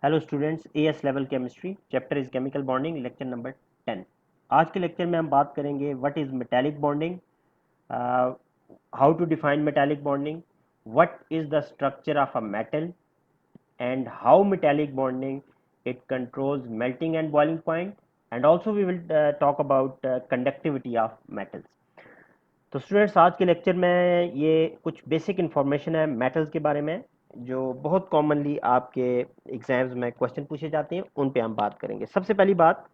Hello students, AS level chemistry chapter is chemical bonding, lecture number 10। आज के lecture में हम बात करेंगे what is metallic bonding, how to define metallic bonding, what is the structure of a metal and how metallic bonding it controls melting and boiling point, and also we will talk about conductivity of metals. तो students, आज के lecture में ये कुछ basic information है metals के बारे में जो बहुत कॉमनली आपके एग्जाम्स में क्वेश्चन पूछे जाते हैं, उन पे हम बात करेंगे। सबसे पहली बात,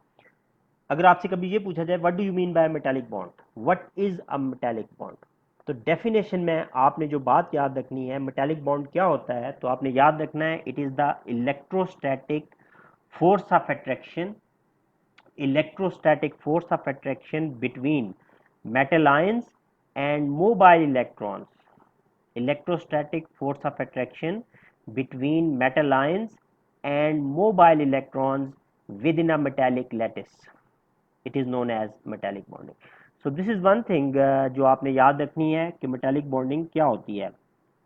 अगर आपसे कभी ये पूछा जाए what do you mean by metallic bond, what is a metallic bond, तो डेफिनेशन में आपने जो बात याद रखनी है मेटालिक बॉन्ड क्या होता है, तो आपने याद रखना है it is the electrostatic force of attraction, electrostatic force of attraction between metal ions and mobile electrons. Electrostatic force of attraction between metal ions and mobile electrons within a metallic lattice. It is known as metallic bonding. So this is one thing जो आपने याद रखनी है कि metallic bonding क्या होती है।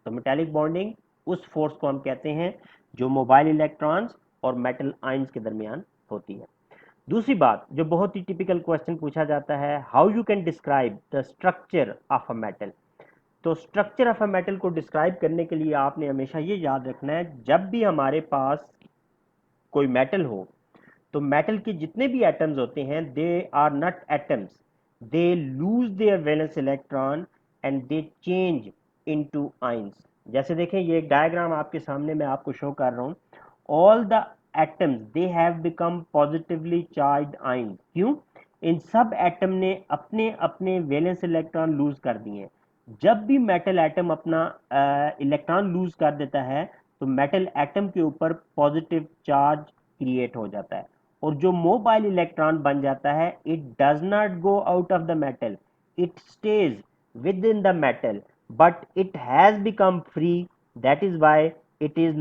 तो metallic bonding उस फोर्स को हम कहते हैं जो मोबाइल इलेक्ट्रॉन्स और मेटल आयंस के दरमियान होती है। दूसरी बात जो बहुत ही टिपिकल क्वेश्चन पूछा जाता है, how you can describe the structure of a metal. तो स्ट्रक्चर ऑफ अ मेटल को डिस्क्राइब करने के लिए आपने हमेशा ये याद रखना है, जब भी हमारे पास कोई मेटल हो तो मेटल के जितने भी एटम्स होते हैं they are not atoms, they lose their valence electron and they change into ions. जैसे देखें, ये एक डायग्राम आपके सामने मैं आपको शो कर रहा हूँ। All the atoms they have become positively charged ion. क्यों? इन सब एटम ने अपने अपने वैलेंस इलेक्ट्रॉन लूज कर दिए हैं। जब भी मेटल एटम अपना इलेक्ट्रॉन लूज कर देता है तो मेटल एटम के ऊपर पॉजिटिव चार्ज क्रिएट हो जाता है, और जो मोबाइल इलेक्ट्रॉन बन जाता है it does not go out of the metal, it stays within the metal, but it has become free. That is why it is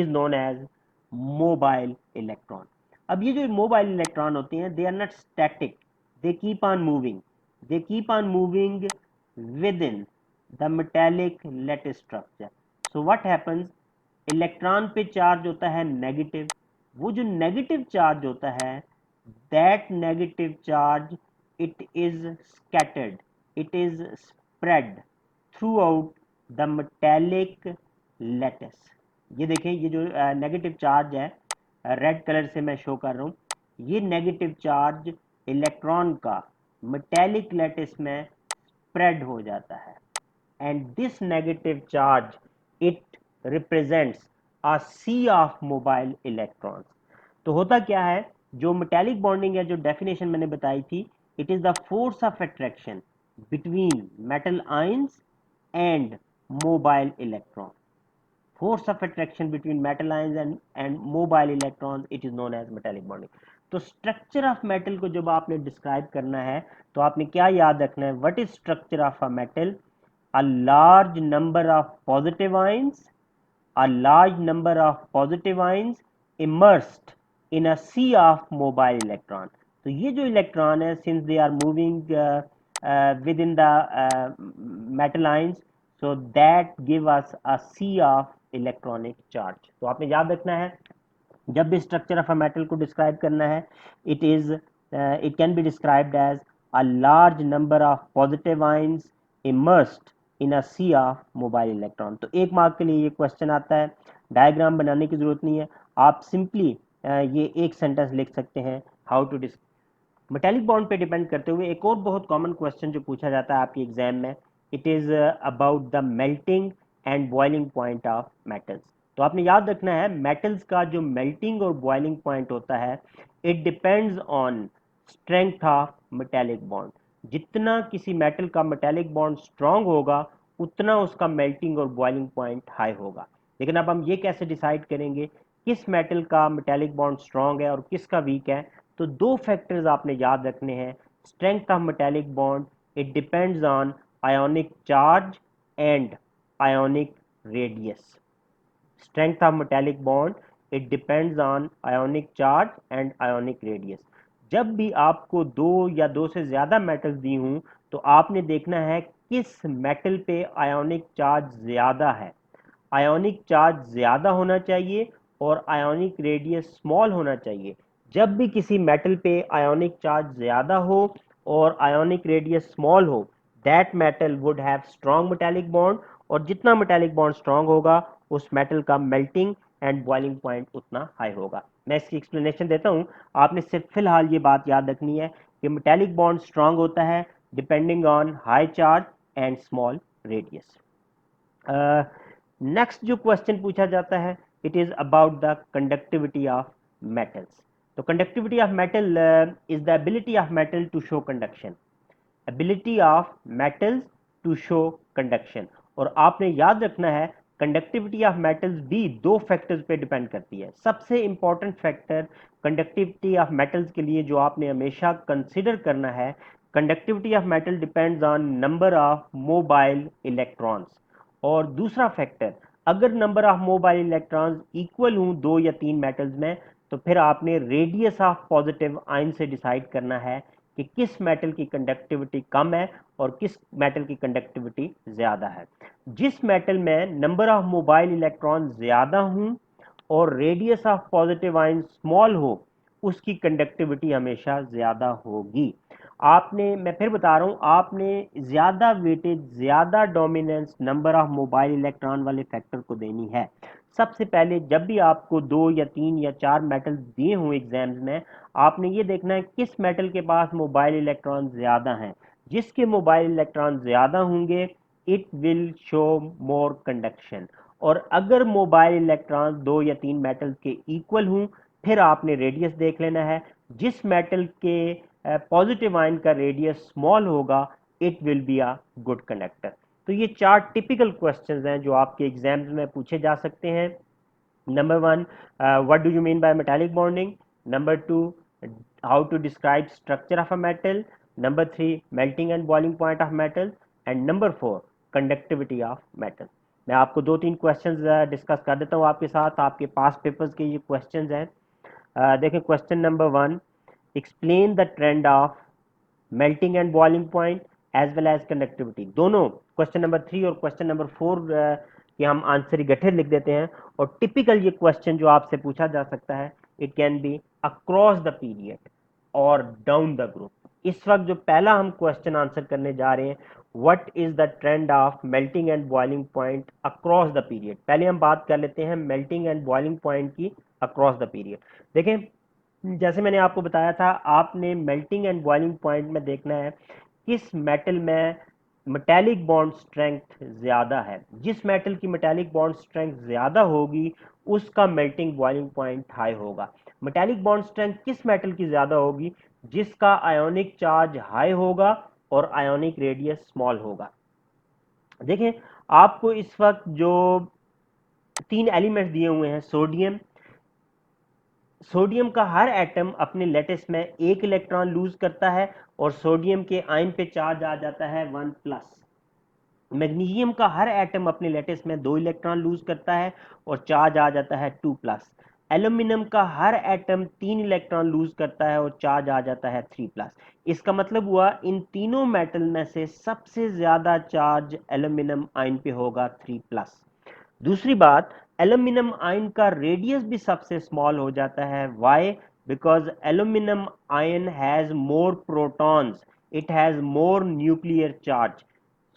known as mobile electron. अब ये जो मोबाइल इलेक्ट्रॉन होते हैं they are not static, they keep on moving, they keep on moving within the metallic lattice structure. So what happens, electron पे charge होता है negative, वो जो नेगेटिव चार्ज होता है that negative charge it is scattered, it is spread throughout the metallic lattice. ये देखें, ये जो नेगेटिव चार्ज है रेड कलर से मैं शो कर रहा हूँ, ये नेगेटिव चार्ज इलेक्ट्रॉन का मेटेलिक लैटिस में स्प्रेड हो जाता है, and this negative charge it represents a sea of mobile electrons. तो होता क्या है, जो मेटेलिक बॉन्डिंग है, जो डेफिनेशन मैंने बताई थी, it is the force of attraction between metal ions and mobile electron. force of attraction between metal ions and mobile electrons, it is known as metallic bonding. तो स्ट्रक्चर ऑफ मेटल को जब आपने describe करना है तो आपने क्या याद रखना है, what is structure of a metal, a large number of positive ions, a large number of positive ions immersed in a sea of mobile electron. तो ये जो इलेक्ट्रॉन है, since they are moving within the metal ions, so that give us a sea of electronic charge. तो आपने याद रखना है जब भी स्ट्रक्चर ऑफ अ मेटल को डिस्क्राइब करना है, it can be described as a large number of positive ions immersed in a sea of mobile electron. तो एक मार्क के लिए ये क्वेश्चन आता है, डायग्राम बनाने की जरूरत नहीं है, आप सिंपली ये एक सेंटेंस लिख सकते हैं, how to disc. Metallic bond पे डिपेंड करते हुए एक और बहुत कॉमन क्वेश्चन जो पूछा जाता है आपके एग्जाम में, it is about the melting and boiling point of metals. तो आपने याद रखना है मेटल्स का जो मेल्टिंग और बॉइलिंग पॉइंट होता है it depends on strength of metallic bond. जितना किसी मेटल का मेटेलिक बॉन्ड स्ट्रांग होगा उतना उसका मेल्टिंग और बॉइलिंग पॉइंट हाई होगा। लेकिन अब हम ये कैसे डिसाइड करेंगे किस मेटल का मेटेलिक बॉन्ड स्ट्रांग है और किसका वीक है? तो दो फैक्टर्स आपने याद रखने हैं, strength of metallic bond it depends on ionic charge and ionic radius. strength of metallic bond it depends on ionic charge and ionic radius। जब भी आपको दो या दो से ज्यादा मेटल्स दी हूं तो आपने देखना है किस मेटल पे आयोनिक चार्ज ज्यादा है। आयोनिक चार्ज ज़्यादा होना चाहिए और आयोनिक रेडियस स्मॉल होना चाहिए। जब भी किसी मेटल पे आयोनिक चार्ज ज़्यादा हो और आयोनिक रेडियस स्मॉल हो, that metal would have strong metallic bond, और जितना मेटेलिक बॉन्ड स्ट्रॉन्ग होगा उस मेटल का मेल्टिंग एंड बॉइलिंग पॉइंट उतना हाई होगा। मैं इसकी एक्सप्लेनेशन देता हूँ, आपने सिर्फ फिलहाल ये बात याद रखनी है कि मेटेलिक बॉन्ड स्ट्रॉन्ग होता है depending on high charge and small radius. Next जो क्वेश्चन पूछा जाता है, it is about the conductivity of metals. तो conductivity of metal is the ability of metal to show conduction, ability of metals to show conduction. और आपने याद रखना है कंडक्टिविटी ऑफ मेटल्स भी दो फैक्टर्स पे डिपेंड करती है। सबसे important factor conductivity of metals के लिए जो आपने हमेशा कंसिडर करना है, conductivity of metal depends on number of mobile electrons. और दूसरा फैक्टर, अगर number of mobile electrons equal हों दो या तीन मेटल्स में, तो फिर आपने रेडियस ऑफ पॉजिटिव आयन से डिसाइड करना है कि किस मेटल की कंडक्टिविटी कम है और किस मेटल की कंडक्टिविटी ज्यादा है। जिस मेटल में नंबर ऑफ मोबाइल इलेक्ट्रॉन ज्यादा हों और radius of positive ion small हो, उसकी कंडक्टिविटी हमेशा ज्यादा होगी। आपने, मैं फिर बता रहा हूं, आपने ज्यादा वेटेज, ज्यादा dominance number of mobile electron वाले फैक्टर को देनी है। सबसे पहले जब भी आपको दो या तीन या चार मेटल दिए हों एग्जाम्स में, आपने ये देखना है किस मेटल के पास मोबाइल इलेक्ट्रॉन ज्यादा हैं। जिसके मोबाइल इलेक्ट्रॉन ज्यादा होंगे it will show more conduction. और अगर मोबाइल इलेक्ट्रॉन दो या तीन मेटल के इक्वल हों, फिर आपने रेडियस देख लेना है। जिस मेटल के पॉजिटिव आयन का रेडियस स्मॉल होगा it will be a good conductor. तो ये चार टिपिकल क्वेश्चंस हैं जो आपके एग्जाम्स में पूछे जा सकते हैं। Number one, what do you mean by metallic bonding? Number two, how to describe structure of a metal? Number three, melting and boiling point of metal? And number four, conductivity of metal. मैं आपको दो तीन questions discuss कर देता हूँ आपके साथ, आपके पास पेपर्स के ये क्वेश्चंस हैं। देखिए question number one, explain the trend of melting and boiling point as well as conductivity. दोनों क्वेश्चन नंबर थ्री और क्वेश्चन नंबर फोर के हम आंसर इकट्ठे लिख देते हैं। और टिपिकल ये क्वेश्चन जो आपसे पूछा जा सकता है, it can B across the period और डाउन द ग्रुप। इस वक्त जो पहला हम क्वेश्चन आंसर करने जा रहे हैं, what is the trend of melting and boiling point across the period. पहले हम बात कर लेते हैं मेल्टिंग एंड बॉइलिंग पॉइंट की अक्रॉस द पीरियड। देखें, जैसे मैंने आपको बताया था, आपने मेल्टिंग एंड बॉइलिंग पॉइंट में देखना है किस मेटल में मेटेलिक बॉन्ड स्ट्रेंथ ज्यादा है। जिस मेटल की मेटेलिक बॉन्ड स्ट्रेंथ ज्यादा होगी उसका मेल्टिंग बॉइलिंग पॉइंट हाई होगा। मेटेलिक बॉन्ड स्ट्रेंथ किस मेटल की ज्यादा होगी? जिसका आयोनिक चार्ज हाई होगा और आयोनिक रेडियस स्मॉल होगा। देखें, आपको इस वक्त जो तीन एलिमेंट्स दिए हुए हैं, सोडियम, सोडियम का हर एटम अपने लेटिस में एक इलेक्ट्रॉन लूज करता है और सोडियम के आयन पे चार्ज आ जाता है 1+। मैग्नीशियम का हर एटम अपने लेटिस में दो इलेक्ट्रॉन लूज करता है और चार्ज आ जाता है 2+। एल्यूमिनियम का हर एटम तीन इलेक्ट्रॉन लूज करता है और चार्ज आ जाता है 3+। इसका मतलब हुआ इन तीनों मेटल में से सबसे ज्यादा चार्ज एल्यूमिनियम आयन पे होगा 3+। दूसरी बात, एल्यूमिनियम आयन का रेडियस भी सबसे स्मॉल हो जाता है। Why? Because aluminium ion has more protons, it has more nuclear charge.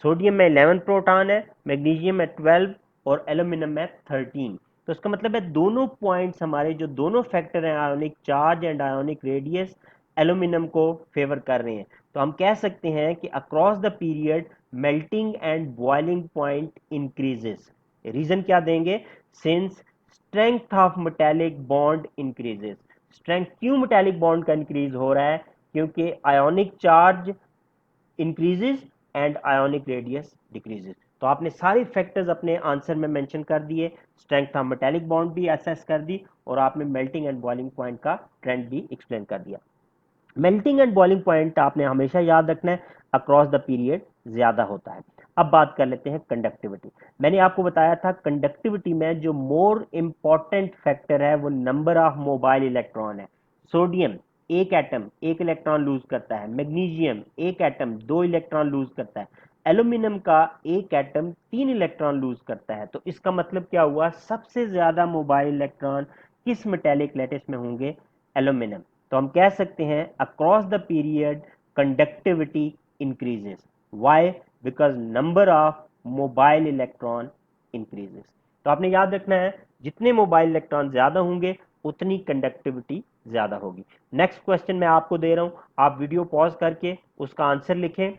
Sodium में 11 प्रोटॉन है, मैग्नीशियम में 12 और एल्यूमिनियम में 13। तो इसका मतलब है दोनों पॉइंट्स हमारे, जो दोनों फैक्टर हैं, ionic charge and ionic radius, aluminium को फेवर कर रहे हैं। तो हम कह सकते हैं कि across the period melting and boiling point increases. Reason क्या देंगे? Since strength of metallic bond increases. Strength क्यों मेटेलिक बॉन्ड का इंक्रीज हो रहा है? क्योंकि ionic charge increases and ionic radius decreases. तो आपने सारे फैक्टर्स अपने आंसर में मेंशन कर दिए, स्ट्रेंथ ऑफ मेटेलिक बॉन्ड भी असेस कर दी और आपने मेल्टिंग एंड बॉइलिंग पॉइंट का ट्रेंड भी एक्सप्लेन कर दिया। मेल्टिंग एंड बॉइलिंग पॉइंट आपने हमेशा याद रखना है अक्रॉस द पीरियड ज्यादा होता है। अब बात कर लेते हैं कंडक्टिविटी। मैंने आपको बताया था कंडक्टिविटी में जो मोर इंपॉर्टेंट फैक्टर है वो नंबर ऑफ मोबाइल इलेक्ट्रॉन है। सोडियम एक एटम एक इलेक्ट्रॉन लूज करता है, मैग्नीशियम एक एटम दो इलेक्ट्रॉन लूज करता है, एल्यूमिनियम का एक एटम 3 इलेक्ट्रॉन लूज करता है। तो इसका मतलब क्या हुआ, सबसे ज्यादा मोबाइल इलेक्ट्रॉन किस मेटेलिक लैटिस में होंगे, एल्यूमिनियम। तो हम कह सकते हैं across the period conductivity increases, why, because number of mobile electron increases. तो आपने याद रखना है जितने मोबाइल इलेक्ट्रॉन ज्यादा होंगे उतनी कंडक्टिविटी ज्यादा होगी। नेक्स्ट क्वेश्चन मैं आपको दे रहा हूं, आप वीडियो पॉज करके उसका आंसर लिखें।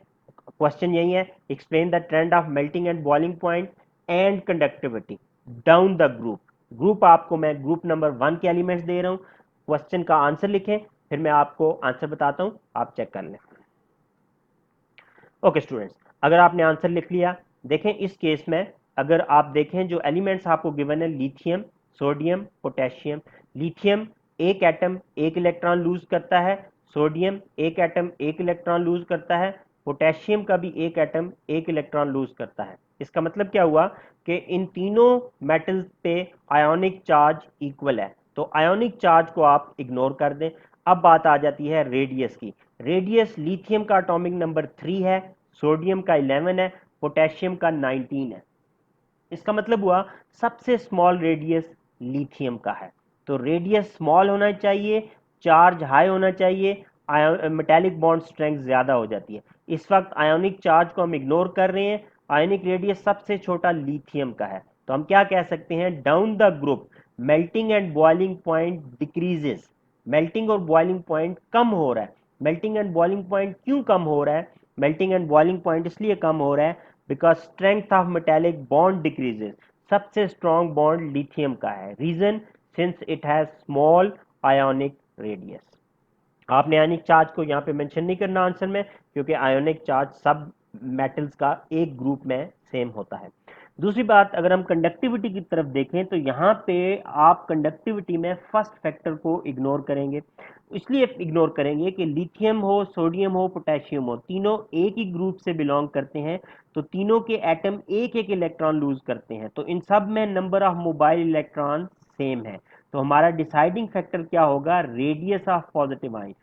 क्वेश्चन यही है, explain the trend of melting and boiling point and conductivity down the group. Group आपको मैं ग्रुप नंबर 1 के एलिमेंट्स दे रहा हूं, क्वेश्चन का आंसर लिखें, फिर मैं आपको आंसर बताता हूं, आप चेक कर लें। ओके स्टूडेंट्स, अगर आपने आंसर लिख लिया, देखें इस केस में अगर आप देखें जो एलिमेंट्स आपको गिवन है, लिथियम, सोडियम, पोटेशियम। लिथियम एक एटम एक इलेक्ट्रॉन लूज करता है, सोडियम एक एटम एक इलेक्ट्रॉन लूज करता है, पोटेशियम का भी एक एटम एक इलेक्ट्रॉन लूज करता है। इसका मतलब क्या हुआ कि इन तीनों मेटल्स पे आयोनिक चार्ज इक्वल है, तो आयोनिक चार्ज को आप इग्नोर कर दें। अब बात आ जाती है रेडियस की। रेडियस लिथियम का एटॉमिक नंबर 3 है, सोडियम का 11 है, पोटेशियम का 19 है। इसका मतलब हुआ सबसे स्मॉल रेडियस लिथियम का है। तो रेडियस स्मॉल होना चाहिए, चार्ज हाई होना चाहिए, मेटेलिक बॉन्ड स्ट्रेंथ ज्यादा हो जाती है। इस वक्त आयोनिक चार्ज को हम इग्नोर कर रहे हैं, आयोनिक रेडियस सबसे छोटा लिथियम का है। तो हम क्या कह सकते हैं, down the group melting and boiling point decreases. Melting और बॉइलिंग पॉइंट कम हो रहा है। मेल्टिंग एंड बॉइलिंग पॉइंट क्यों कम हो रहा है, मेल्टिंग एंड बॉइलिंग पॉइंट इसलिए कम हो रहा है because strength of metallic bond decreases. सबसे स्ट्रॉन्ग बॉन्ड लिथियम का है, reason since it has small ionic radius. आपने आयोनिक चार्ज को यहाँ पे मेंशन नहीं करना आंसर में, क्योंकि आयोनिक चार्ज सब मेटल्स का एक ग्रुप में सेम होता है। दूसरी बात, अगर हम कंडक्टिविटी की तरफ देखें तो यहाँ पे आप कंडक्टिविटी में फर्स्ट फैक्टर को इग्नोर करेंगे। इसलिए इग्नोर करेंगे कि लिथियम हो, सोडियम हो, पोटेशियम हो, तीनों एक ही ग्रुप से बिलोंग करते हैं, तो तीनों के एटम एक एक इलेक्ट्रॉन लूज करते हैं, तो इन सब में number of mobile electron same है। तो हमारा डिसाइडिंग फैक्टर क्या होगा, रेडियस ऑफ पॉजिटिव आयन।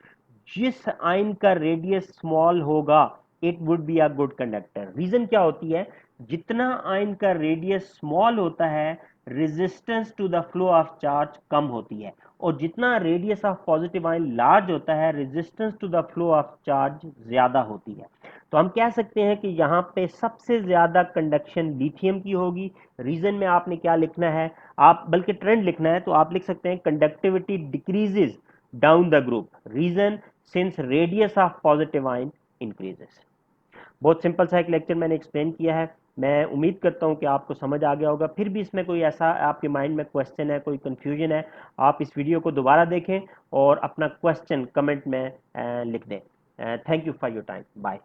जिस आयन का रेडियस स्मॉल होगा it would be a good conductor. Reason क्या होती है, जितना आयन का रेडियस स्मॉल होता है resistance to the flow of charge कम होती है, और जितना radius of positive ion large होता है resistance to the flow of charge ज्यादा होती है। तो हम कह सकते हैं कि यहाँ पे सबसे ज्यादा कंडक्शन लिथियम की होगी। रीजन में आपने क्या लिखना है, आप बल्कि ट्रेंड लिखना है, तो आप लिख सकते हैं conductivity decreases down the group, reason since radius of positive ion increases. बहुत सिंपल सा एक लेक्चर मैंने एक्सप्लेन किया है, मैं उम्मीद करता हूं कि आपको समझ आ गया होगा। फिर भी इसमें कोई ऐसा आपके माइंड में क्वेश्चन है, कोई कंफ्यूजन है, आप इस वीडियो को दोबारा देखें और अपना क्वेश्चन कमेंट में लिख दें। Thank you for your time, bye.